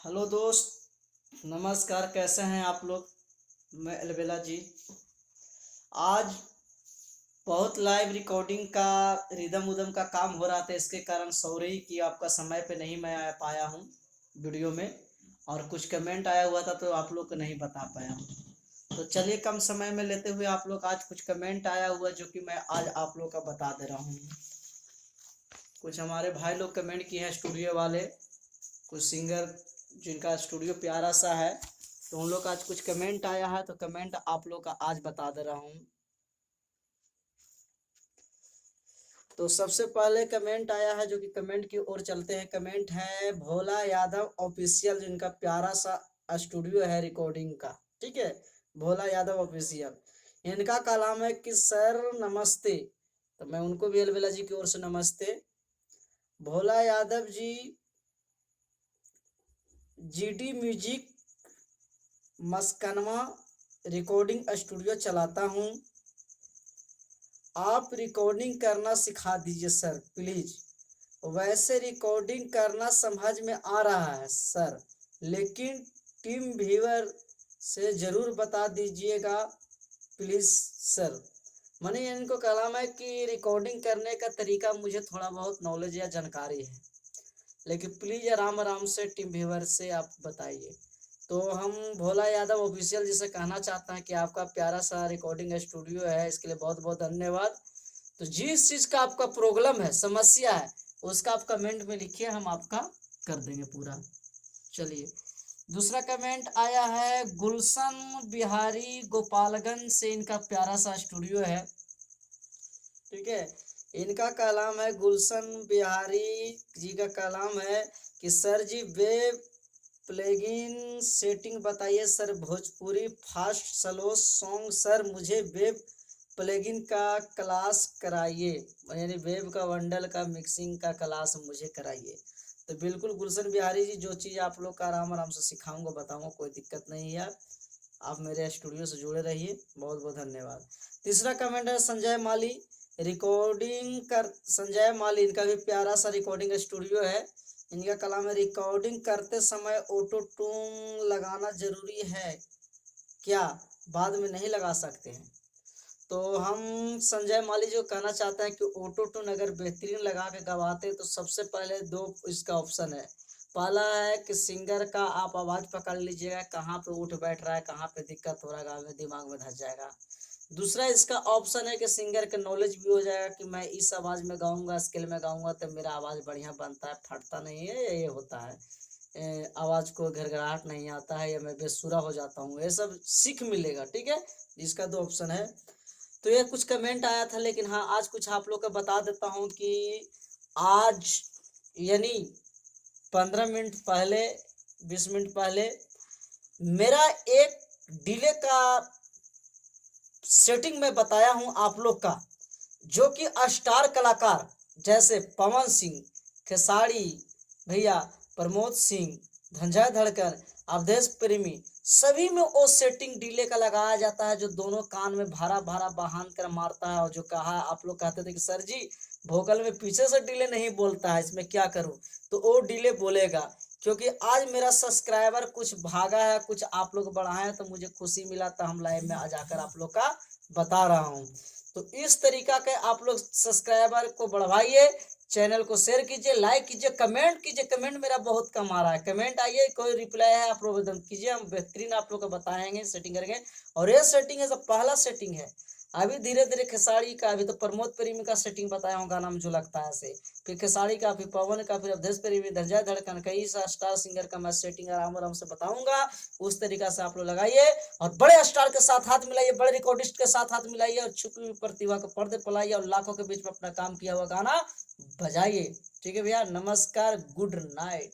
Hello दोस्त, नमस्कार। कैसे हैं आप लोग? मैं अलबेला जी। आज बहुत लाइव रिकॉर्डिंग का रिदम उदम का काम हो रहा था, इसके कारण सॉरी कि आपका समय पे नहीं मैं आ पाया हूँ वीडियो में। और कुछ कमेंट आया हुआ था तो आप लोग को नहीं बता पाया हूँ। तो चलिए, कम समय में लेते हुए आप लोग, आज कुछ कमेंट आया हुआ जो कि मैं आज आप लोग का बता दे रहा हूँ। कुछ हमारे भाई लोग कमेंट किए हैं, स्टूडियो वाले, कुछ सिंगर जिनका स्टूडियो प्यारा सा है, तो उन लोग का आज कुछ कमेंट आया है, तो कमेंट आप लोग का आज बता दे रहा हूँ। तो सबसे पहले कमेंट आया है, जो कि कमेंट की ओर चलते हैं। कमेंट है भोला यादव ऑफिशियल, जिनका प्यारा सा स्टूडियो है रिकॉर्डिंग का। ठीक है, भोला यादव ऑफिशियल। इनका कलाम है कि सर नमस्ते। तो मैं उनको भी अलबेला जी की ओर से नमस्ते। Bhola Yadav ji GD music मस्कनवा recording studio चलाता हूँ। आप रिकॉर्डिंग करना सिखा दीजिए सर प्लीज। वैसे रिकॉर्डिंग करना समझ में आ रहा है सर, लेकिन टीम व्यूअर से जरूर बता दीजिएगा प्लीज सर। माने इनको कलाम है कि रिकॉर्डिंग करने का तरीका मुझे थोड़ा बहुत नॉलेज या जानकारी है, लेकिन प्लीज आराम आराम से टीम व्यूअर से आप बताइए। तो हम भोला यादव ऑफिशियल जी से कहना चाहते हैं कि आपका प्यारा सा रिकॉर्डिंग स्टूडियो है, इसके लिए बहुत बहुत धन्यवाद। तो जिस चीज़ का आपका प्रॉब्लम है, समस्या है, उसका आप कमेंट में लिखिए, हम आपका कर देंगे पूरा। चलिए, दूसरा कमेंट आया है गुलशन बिहारी गोपालगंज से, इनका प्यारा सा स्टूडियो है। ठीक है, इनका कलाम है, गुलशन बिहारी जी का कलाम है कि सर जी वेब प्लगइन सेटिंग बताइए sir, Bhojpuri fast slow song sir, मुझे वेब प्लगइन का क्लास कराइए, यानी वेब का बंडल का मिक्सिंग का क्लास मुझे कराइए। तो बिल्कुल गुलशन बिहारी जी, जो चीज़ आप लोग का आराम आराम से सिखाऊंगा बताऊंगा, कोई दिक्कत नहीं है। आप मेरे स्टूडियो से जुड़े रहिए, बहुत बहुत धन्यवाद। तीसरा कमेंट है संजय माली रिकॉर्डिंग कर, संजय माली, इनका भी प्यारा सा रिकॉर्डिंग स्टूडियो है। इनका कलाम है रिकॉर्डिंग करते समय ऑटो ट्यून लगाना जरूरी है क्या, बाद में नहीं लगा सकते हैं? तो हम संजय माली जो कहना चाहते हैं कि ऑटो ट्यून अगर बेहतरीन लगा के गवाते हैं तो सबसे पहले दो इसका ऑप्शन है। पहला है कि सिंगर का आप आवाज़ पकड़ लीजिएगा, कहाँ पे उठ बैठ रहा है, कहाँ पे दिक्कत हो रहा है, गाँव में दिमाग में धस जाएगा। दूसरा इसका ऑप्शन है कि सिंगर का नॉलेज भी हो जाएगा कि मैं इस आवाज़ में गाऊंगा, स्केल में गाऊंगा तो मेरा आवाज़ बढ़िया बनता है, फटता नहीं है, ये होता है, आवाज़ को घरघराहट नहीं आता है, या मैं बेसुरा हो जाता हूँ, ये सब सीख मिलेगा। ठीक है, इसका दो ऑप्शन है। तो ये कुछ कमेंट आया था, लेकिन हाँ, आज कुछ आप लोग का बता देता हूँ कि आज यानी 15 मिनट पहले, 20 मिनट पहले मेरा एक डिले का सेटिंग में बताया हूँ आप लोग का, जो कि स्टार कलाकार जैसे पवन सिंह, खेसारी भैया, प्रमोद सिंह, धनंजय धड़कन, अवधेश प्रेमी, सभी में वो सेटिंग डिले का लगाया जाता है, जो दोनों कान में भारा भारा बहान कर मारता है। और जो कहा आप लोग कहते थे कि सर जी वोकल में पीछे से डिले नहीं बोलता है, इसमें क्या करूं, तो वो डिले बोलेगा। क्योंकि आज मेरा सब्सक्राइबर कुछ भागा है, कुछ आप लोग बढ़ाए हैं, तो मुझे खुशी मिला, तो हम लाइव में आ जाकर आप लोग का बता रहा हूँ। तो इस तरीका के आप लोग सब्सक्राइबर को बढ़वाइए, चैनल को शेयर कीजिए, लाइक कीजिए, कमेंट कीजिए। कमेंट मेरा बहुत कम आ रहा है, कमेंट आइए, कोई रिप्लाई है आप लोग कीजिए, हम बेहतरीन आप लोग को बताएंगे, सेटिंग करेंगे। और ये सेटिंग है सब पहला सेटिंग है, अभी धीरे धीरे खेसारी का, अभी तो प्रमोद प्रेमी का सेटिंग बताया हूँ, गाना में जो लगता है से, फिर खेसारी का, फिर पवन का, फिर अवधेश प्रेमी, धनंजय धड़कन, कई सा स्टार सिंगर का मैं सेटिंग आराम आराम से बताऊंगा। उस तरीका से आप लोग लगाइए और बड़े स्टार के साथ हाथ मिलाइए, बड़े रिकॉर्डिस्ट के साथ हाथ मिलाइए, और छुपी हुई प्रतिभा को पर्दे पलाइए, और लाखों के बीच में अपना काम किया हुआ गाना बजाइए। ठीक है भैया, नमस्कार, गुड नाइट।